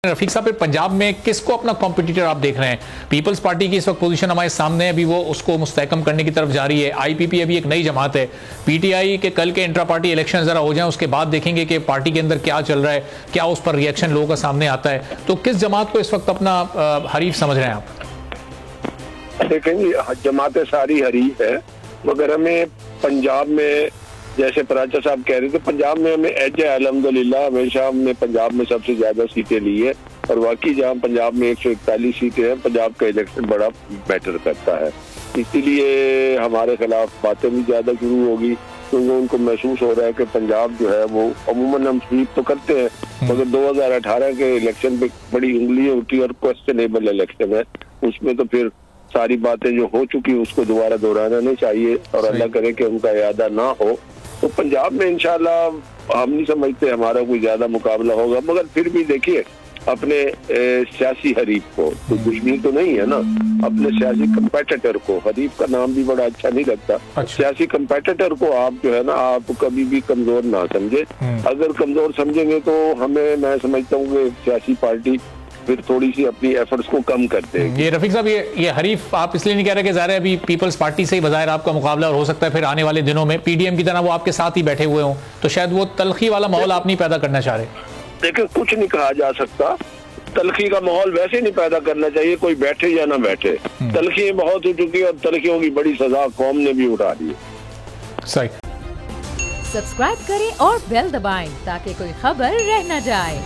रफीक साहब, पंजाब में किसको अपना कॉम्पिटिटर आप देख रहे हैं? पीपल्स पार्टी की इस वक्त पोजीशन हमारे सामने है, अभी वो उसको मुस्तहकम करने की तरफ जा रही है। आईपीपी अभी एक नई जमात है। पीटीआई के कल के इंट्रा पार्टी इलेक्शन जरा हो जाए, उसके बाद देखेंगे कि पार्टी के अंदर क्या चल रहा है, क्या उस पर रिएक्शन लोगों का सामने आता है। तो किस जमात को इस वक्त अपना हरीफ समझ रहे हैं आप? देखेंगे, जमातें सारी हरीफ है, मगर हमें पंजाब में जैसे पराचा साहब कह रहे थे, पंजाब में हमें एज है अल्हम्दुलिल्लाह। हमेशा हमने पंजाब में सबसे ज्यादा सीटें ली है और वाकई जहाँ पंजाब में 141 सीटें हैं, पंजाब का इलेक्शन बड़ा बेटर करता है। इसीलिए हमारे खिलाफ बातें भी ज्यादा शुरू होगी, क्योंकि उनको महसूस हो रहा है कि पंजाब जो है वो अमूमन हम स्वीप तो करते हैं, मगर 2018 के इलेक्शन पे बड़ी उंगलियां उठी और क्वेश्चनेबल इलेक्शन है। उसमें तो फिर सारी बातें जो हो चुकी उसको दोबारा दोहराना नहीं चाहिए और अल्लाह करे कि उनका इरादा ना हो। तो पंजाब में इंशाल्लाह हम नहीं समझते हमारा कोई ज्यादा मुकाबला होगा, मगर फिर भी देखिए अपने सियासी हरीफ को, तो दुश्मनी तो नहीं है ना, अपने सियासी कंपेटिटर को, हरीफ का नाम भी बड़ा अच्छा नहीं लगता। सियासी कंपेटिटर को आप जो है ना, आप कभी भी कमजोर ना समझे। अगर कमजोर समझेंगे तो हमें, मैं समझता हूँ कि सियासी पार्टी फिर थोड़ी सी अपनी एफर्ट्स को कम करते हैं। ये रफीक साहब, ये हरीफ आप इसलिए नहीं कह रहे कि ज़ाहिर है अभी पीपल्स पार्टी से ही बज़ाहिर आपका मुकाबला, और हो सकता है फिर आने वाले दिनों में पीडीएम की तरह वो आपके साथ ही बैठे हुए हों, तो शायद वो तलखी वाला माहौल आप नहीं पैदा करना चाह रहे? देखिए, कुछ नहीं कहा जा सकता। तलखी का माहौल वैसे नहीं पैदा करना चाहिए, कोई बैठे या ना बैठे। तलखियां बहुत हो चुकी है और तलखियों की बड़ी सजा कौम ने भी उठा दी है। सही। सब्सक्राइब करें और बेल दबाएं ताकि कोई खबर रह न जाए।